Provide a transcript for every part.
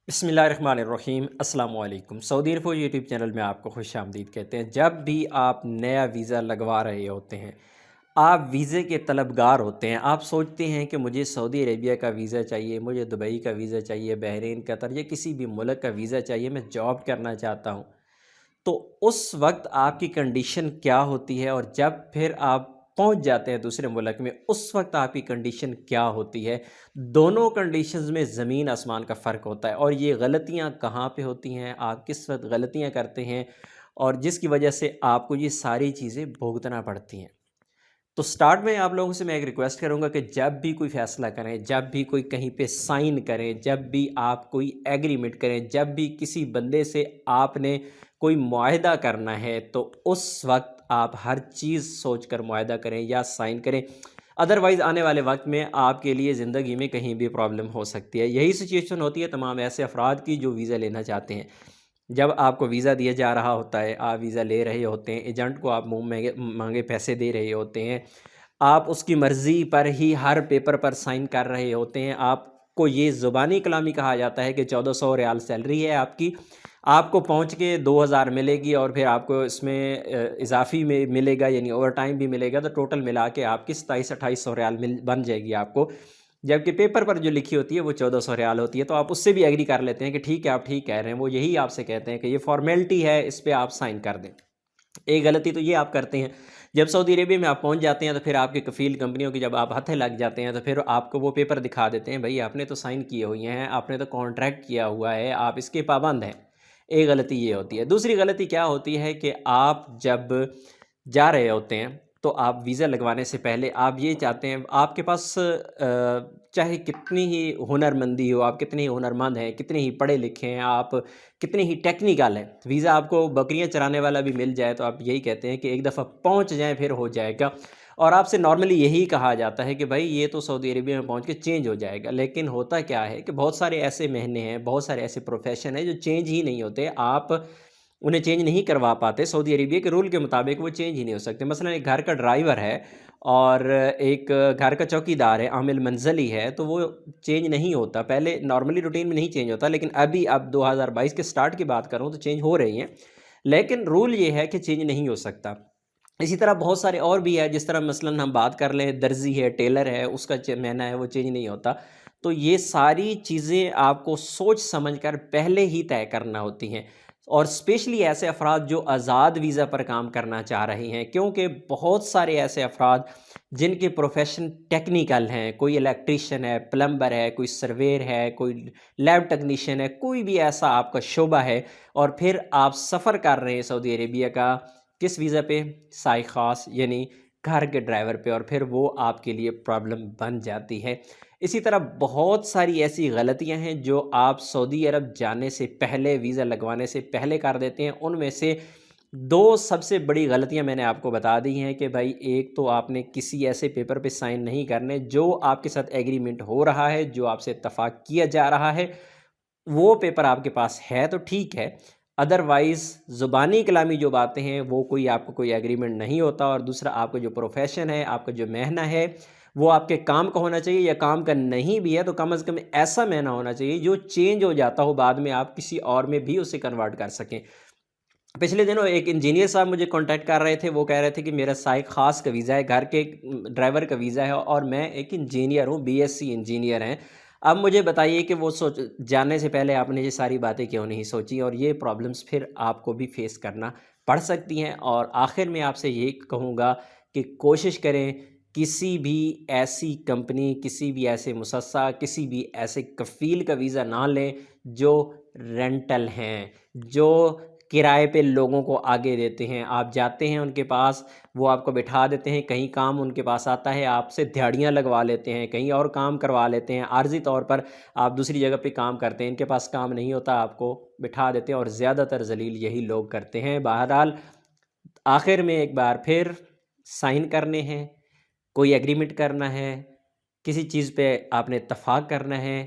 बिस्मिल्लाहिर्रहमानिर्रहीम अस्सलाम वालेकुम। सऊदी इन्फो यूट्यूब चैनल में आपको खुश आमदीद कहते हैं। जब भी आप नया वीज़ा लगवा रहे होते हैं, आप वीज़े के तलबगार होते हैं, आप सोचते हैं कि मुझे सऊदी अरेबिया का वीज़ा चाहिए, मुझे दुबई का वीज़ा चाहिए, बहरीन, कतर या किसी भी मुल्क का वीज़ा चाहिए, मैं जॉब करना चाहता हूँ। तो उस वक़्त आपकी कंडीशन क्या होती है और जब फिर आप पहुँच जाते हैं दूसरे मुल्क में, उस वक़्त आपकी कंडीशन क्या होती है? दोनों कंडीशंस में ज़मीन आसमान का फ़र्क होता है और ये गलतियाँ कहाँ पे होती हैं, आप किस वक़्त गलतियाँ करते हैं और जिसकी वजह से आपको ये सारी चीज़ें भुगतना पड़ती हैं। तो स्टार्ट में आप लोगों से मैं एक रिक्वेस्ट करूंगा कि जब भी कोई फ़ैसला करें, जब भी कोई कहीं पे साइन करें, जब भी आप कोई एग्रीमेंट करें, जब भी किसी बंदे से आपने कोई मुआहदा करना है, तो उस वक्त आप हर चीज़ सोच कर मुआहदा करें या साइन करें। अदरवाइज़ आने वाले वक्त में आपके लिए ज़िंदगी में कहीं भी प्रॉब्लम हो सकती है। यही सिचुएशन होती है तमाम ऐसे अफराद की जो वीज़ा लेना चाहते हैं। जब आपको वीज़ा दिया जा रहा होता है, आप वीज़ा ले रहे होते हैं, एजेंट को आप मुँह महँगे मांगे पैसे दे रहे होते हैं, आप उसकी मर्ज़ी पर ही हर पेपर पर साइन कर रहे होते हैं। आपको ये ज़ुबानी कलामी कहा जाता है कि 1400 रियाल सैलरी है आपकी, आपको पहुँच के 2000 मिलेगी और फिर आपको इसमें इज़ाफ़ी में मिलेगा, यानी ओवर टाइम भी मिलेगा, तो टोटल मिला के आपकी 2700-2800 रियाल मिल बन जाएगी आपको। जबकि पेपर पर जो लिखी होती है वो 1400 रियाल होती है, तो आप उससे भी एग्री कर लेते हैं कि ठीक है, आप ठीक कह रहे हैं। वो यही आपसे कहते हैं कि ये फ़ॉर्मेलिटी है, इस पे आप साइन कर दें। एक गलती तो ये आप करते हैं, जब सऊदी अरेबिया में आप पहुंच जाते हैं तो फिर आपकी कफ़ील कंपनियों की जब आप हत्थे लग जाते हैं तो फिर आपको वो पेपर दिखा देते हैं, भई आपने तो साइन किए हुए हैं, आपने तो कॉन्ट्रैक्ट किया हुआ है, आप इसके पाबंद हैं। एक गलती ये होती है। दूसरी गलती क्या होती है कि आप जब जा रहे होते हैं तो आप वीज़ा लगवाने से पहले आप ये चाहते हैं, आपके पास चाहे कितनी ही हुनरमंदी हो, आप कितने ही हुनरमंद हैं, कितने ही पढ़े लिखे हैं, आप कितने ही टेक्निकल हैं, वीज़ा आपको बकरियां चराने वाला भी मिल जाए तो आप यही कहते हैं कि एक दफ़ा पहुंच जाएं फिर हो जाएगा। और आपसे नॉर्मली यही कहा जाता है कि भाई ये तो सऊदी अरेबिया में पहुंच के चेंज हो जाएगा, लेकिन होता क्या है कि बहुत सारे ऐसे महीने हैं, बहुत सारे ऐसे प्रोफेशन हैं जो चेंज ही नहीं होते। आप उन्हें चेंज नहीं करवा पाते, सऊदी अरेबिया के रूल के मुताबिक वो चेंज ही नहीं हो सकते। मसलन एक घर का ड्राइवर है और एक घर का चौकीदार है, आमिल मंज़ली है, तो वो चेंज नहीं होता। पहले नॉर्मली रूटीन में नहीं चेंज होता, लेकिन अभी अब 2022 के स्टार्ट की बात करूँ तो चेंज हो रही हैं, लेकिन रूल ये है कि चेंज नहीं हो सकता। इसी तरह बहुत सारे और भी है, जिस तरह मसलन हम बात कर लें, दर्जी है, टेलर है, उसका महीना है वो चेंज नहीं होता। तो ये सारी चीज़ें आपको सोच समझ कर पहले ही तय करना होती हैं, और स्पेशली ऐसे अफराद जो आज़ाद वीज़ा पर काम करना चाह रहे हैं, क्योंकि बहुत सारे ऐसे अफराद जिनके प्रोफेशन टेक्निकल हैं, कोई इलेक्ट्रीशियन है, प्लम्बर है, कोई सर्वेयर है, कोई लैब टेक्नीशियन है, कोई भी ऐसा आपका शोबा है, और फिर आप सफ़र कर रहे हैं सऊदी अरेबिया का किस वीज़ा पे? साई ख़ास, यानी घर के ड्राइवर पे, और फिर वो आपके लिए प्रॉब्लम बन जाती है। इसी तरह बहुत सारी ऐसी गलतियां हैं जो आप सऊदी अरब जाने से पहले, वीज़ा लगवाने से पहले कर देते हैं। उनमें से दो सबसे बड़ी गलतियां मैंने आपको बता दी हैं कि भाई, एक तो आपने किसी ऐसे पेपर पे साइन नहीं करने जो आपके साथ एग्रीमेंट हो रहा है, जो आपसे इत्तफाक किया जा रहा है, वो पेपर आपके पास है तो ठीक है। अदरवाइज़ ज़ुबानी कलामी जो बातें हैं वो कोई आपको कोई एग्रीमेंट नहीं होता। और दूसरा, आपका जो प्रोफ़ेशन है, आपका जो मेहना है, वो आपके काम का होना चाहिए, या काम का नहीं भी है तो कम से कम ऐसा मेहना होना चाहिए जो चेंज हो जाता हो बाद में, आप किसी और में भी उसे कन्वर्ट कर सकें। पिछले दिनों एक इंजीनियर साहब मुझे कॉन्टैक्ट कर रहे थे, वो कह रहे थे कि मेरा साइक ख़ास का वीज़ा है, घर के ड्राइवर का वीज़ा है और मैं एक इंजीनियर हूँ, बीएससी इंजीनियर हैं। अब मुझे बताइए कि वो सोच जानने से पहले आपने ये सारी बातें क्यों नहीं सोची, और ये प्रॉब्लम्स फिर आपको भी फेस करना पड़ सकती हैं। और आखिर में आपसे यही कहूँगा कि कोशिश करें, किसी भी ऐसी कंपनी, किसी भी ऐसे मुसस्सा, किसी भी ऐसे कफ़ील का वीज़ा ना लें जो रेंटल हैं, जो किराए पे लोगों को आगे देते हैं। आप जाते हैं उनके पास, वो आपको बिठा देते हैं, कहीं काम उनके पास आता है, आपसे दिहाड़ियाँ लगवा लेते हैं, कहीं और काम करवा लेते हैं, आर्ज़ी तौर पर आप दूसरी जगह पे काम करते हैं, इनके पास काम नहीं होता, आपको बिठा देते हैं, और ज़्यादातर ज़लील यही लोग करते हैं। बहरहाल, आखिर में एक बार फिर साइन करने हैं, कोई एग्रीमेंट करना है, किसी चीज़ पे आपने इत्तफ़ाक करना है,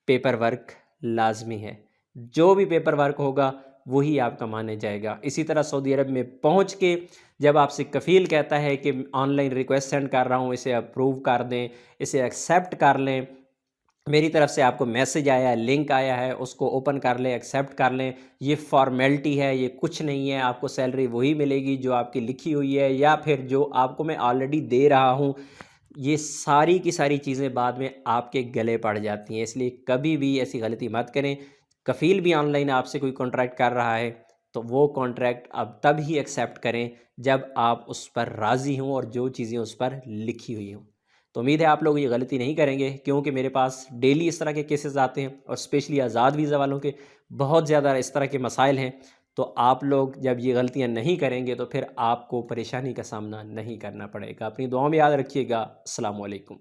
पेपर वर्क लाज़मी है। जो भी पेपर वर्क होगा वही आपका माना जाएगा। इसी तरह सऊदी अरब में पहुंच के जब आपसे कफ़ील कहता है कि ऑनलाइन रिक्वेस्ट सेंड कर रहा हूं, इसे अप्रूव कर दें, इसे एक्सेप्ट कर लें, میری طرف سے آپ کو میسج آیا ہے، لنک آیا ہے، اس کو اوپن کر لیں، ایکسیپٹ کر لیں۔ یہ فارمیلٹی ہے، یہ کچھ نہیں ہے، آپ کو سیلری وہی ملے گی جو آپ کی لکھی ہوئی ہے، یا پھر جو آپ کو میں آلریڈی دے رہا ہوں۔ یہ ساری کی ساری چیزیں بعد میں آپ کے گلے پڑ جاتی ہیں، اس لیے کبھی بھی ایسی غلطی مت کریں۔ کفیل بھی آن لائن آپ سے کوئی کانٹریکٹ کر رہا ہے تو وہ کانٹریکٹ اب تب ہی ایکسیپٹ کریں جب آپ اس پر راضی ہوں اور جو چیزیں اس پر لکھی ہوئی ہوں۔ تو امید ہے آپ لوگ یہ غلطی نہیں کریں گے، کیونکہ میرے پاس ڈیلی اس طرح کے کیسز آتے ہیں، اور اسپیشلی آزاد ویزا والوں کے بہت زیادہ اس طرح کے مسائل ہیں۔ تو آپ لوگ جب یہ غلطیاں نہیں کریں گے تو پھر آپ کو پریشانی کا سامنا نہیں کرنا پڑے گا۔ اپنی دعاؤں میں یاد رکھیے گا۔ السلام علیکم۔